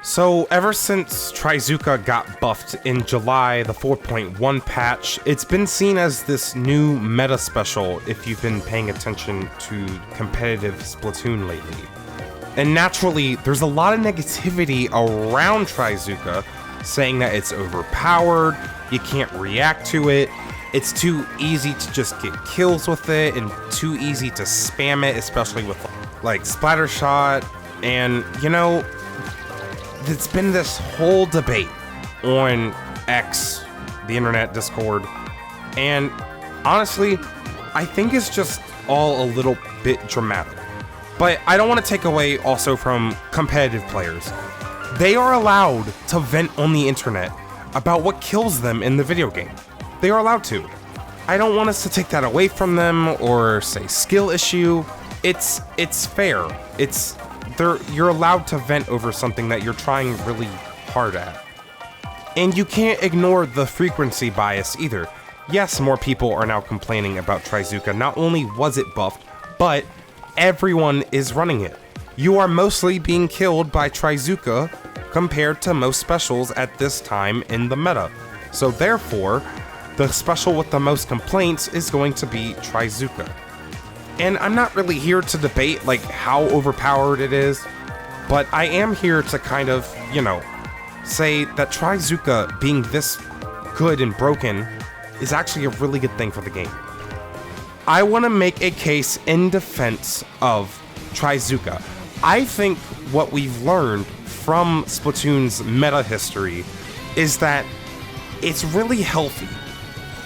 So ever since Trizooka got buffed in July, the 4.1 patch, it's been seen as this new meta special if you've been paying attention to competitive Splatoon lately. And naturally, there's a lot of negativity around Trizooka, saying that it's overpowered, you can't react to it, it's too easy to just get kills with it, and too easy to spam it, especially with like Splatter Shot, and you know, it's been this whole debate on X, the internet, Discord, and honestly, I think it's just all a little bit dramatic. But I don't want to take away also from competitive players. They are allowed to vent on the internet about what kills them in the video game. They are allowed to. I don't want us to take that away from them or say skill issue. It's fair. You're allowed to vent over something that you're trying really hard at. And you can't ignore the frequency bias either. Yes, more people are now complaining about Trizooka. Not only was it buffed, but everyone is running it. You are mostly being killed by Trizooka compared to most specials at this time in the meta. So therefore, the special with the most complaints is going to be Trizooka. And I'm not really here to debate like how overpowered it is, but I am here to kind of, say that Trizooka being this good and broken is actually a really good thing for the game. I want to make a case in defense of Trizooka. I think what we've learned from Splatoon's meta history is that it's really healthy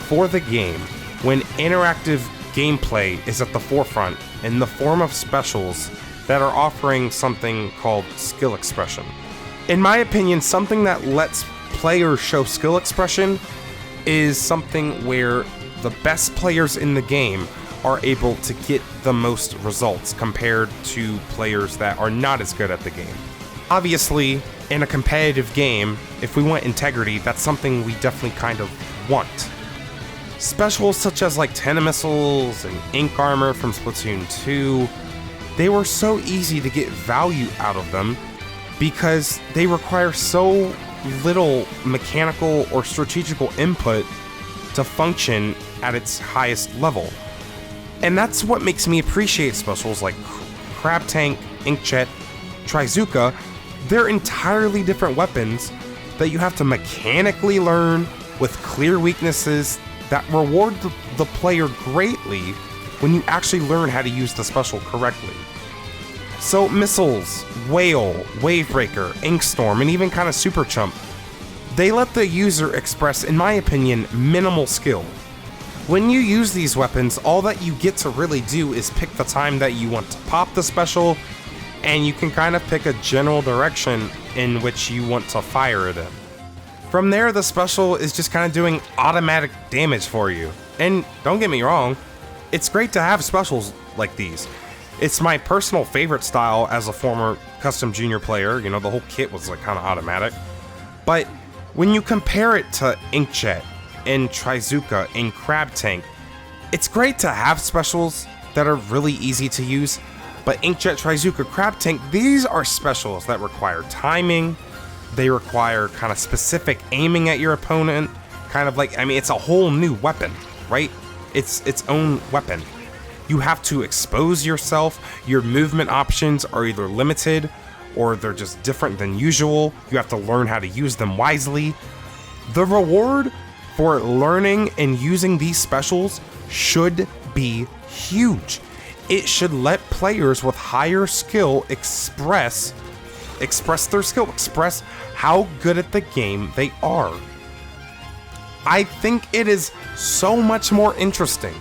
for the game when interactive gameplay is at the forefront in the form of specials that are offering something called skill expression. In my opinion, something that lets players show skill expression is something where the best players in the game are able to get the most results compared to players that are not as good at the game. Obviously, in a competitive game, if we want integrity, that's something we definitely kind of want. Specials such as like Tenna Missiles and Ink Armor from Splatoon 2, they were so easy to get value out of them because they require so little mechanical or strategical input to function at its highest level. And that's what makes me appreciate specials like Crab Tank, Inkjet, Trizooka. They're entirely different weapons that you have to mechanically learn with clear weaknesses that reward the player greatly when you actually learn how to use the special correctly. So missiles, Whale, Wavebreaker, Inkstorm, and even kind of Super Chump, they let the user express, in my opinion, minimal skill. When you use these weapons, all that you get to really do is pick the time that you want to pop the special, and you can kind of pick a general direction in which you want to fire it in. From there, the special is just kind of doing automatic damage for you. And don't get me wrong, it's great to have specials like these. It's my personal favorite style as a former custom junior player. The whole kit was like kind of automatic. But when you compare it to Inkjet and Trizooka and Crab Tank, it's great to have specials that are really easy to use. But Inkjet, Trizooka, Crab Tank, these are specials that require timing. They require kind of specific aiming at your opponent. Kind of like, it's a whole new weapon, right? It's its own weapon. You have to expose yourself. Your movement options are either limited or they're just different than usual. You have to learn how to use them wisely. The reward for learning and using these specials should be huge. It should let players with higher skill express their skill, express how good at the game they are. I think it is so much more interesting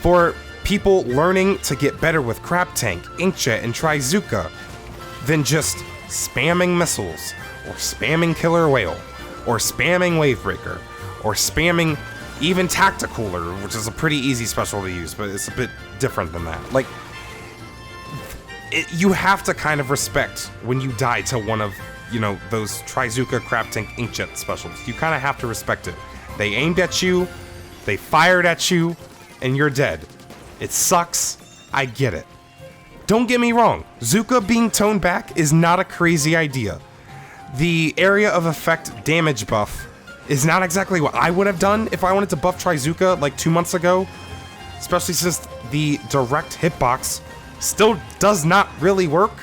for people learning to get better with Crab Tank, Inkjet, and Trizooka than just spamming missiles, or spamming Killer Whale, or spamming Wavebreaker, or spamming even Tacticooler, which is a pretty easy special to use, but it's a bit different than that. Like, you have to kind of respect when you die to one of, those Trizooka, Crab Tank, Inkjet specials. You kind of have to respect it. They aimed at you, they fired at you, and you're dead. It sucks. I get it. Don't get me wrong. Zooka being toned back is not a crazy idea. The area of effect damage buff is not exactly what I would have done if I wanted to buff Trizooka like 2 months ago, especially since the direct hitbox still does not really work,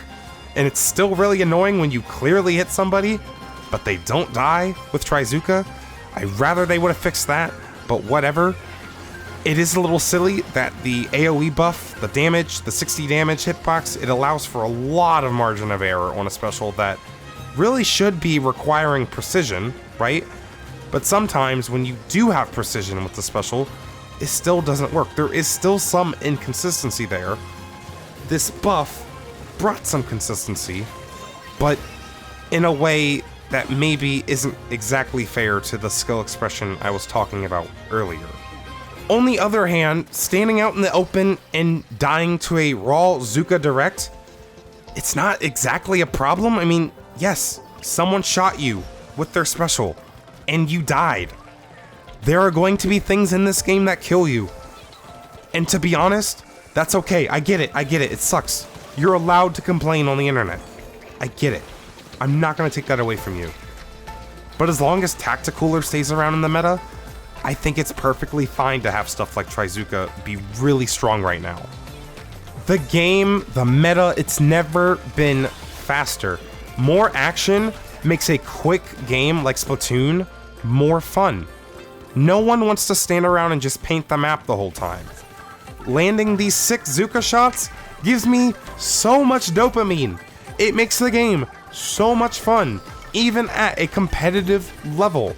and it's still really annoying when you clearly hit somebody, but they don't die with Trizooka. I'd rather they would have fixed that, but whatever. It is a little silly that the AoE buff, the damage, the 60 damage hitbox, it allows for a lot of margin of error on a special that really should be requiring precision, right? But sometimes when you do have precision with the special, it still doesn't work. There is still some inconsistency there. This buff brought some consistency, but in a way that maybe isn't exactly fair to the skill expression I was talking about earlier. On the other hand, standing out in the open and dying to a raw Zuka direct, it's not exactly a problem. I mean, yes, someone shot you with their special, and you died. There are going to be things in this game that kill you. And to be honest, that's okay. I get it. It sucks. You're allowed to complain on the internet. I get it. I'm not going to take that away from you. But as long as Tacticooler stays around in the meta, I think it's perfectly fine to have stuff like Trizooka be really strong right now. The game, the meta, it's never been faster. More action makes a quick game like Splatoon more fun. No one wants to stand around and just paint the map the whole time. Landing these sick Zuka shots gives me so much dopamine. It makes the game so much fun, even at a competitive level.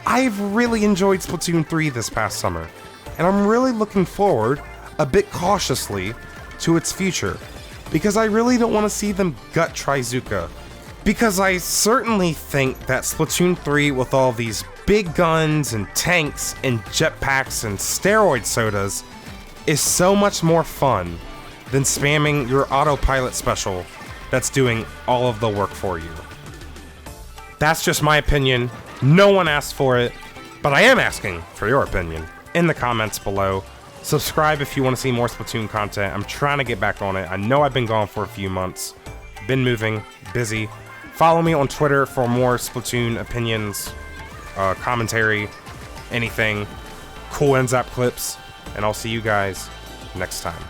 I've really enjoyed Splatoon 3 this past summer, and I'm really looking forward, a bit cautiously, to its future, because I really don't want to see them gut Trizooka. Because I certainly think that Splatoon 3 with all these big guns and tanks and jetpacks and steroid sodas is so much more fun than spamming your autopilot special that's doing all of the work for you. That's just my opinion. No one asked for it, but I am asking for your opinion in the comments below. Subscribe if you want to see more Splatoon content. I'm trying to get back on it. I know I've been gone for a few months. Been moving, busy. Follow me on Twitter for more Splatoon opinions, commentary, anything, cool NZAP clips, and I'll see you guys next time.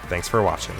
Thanks for watching.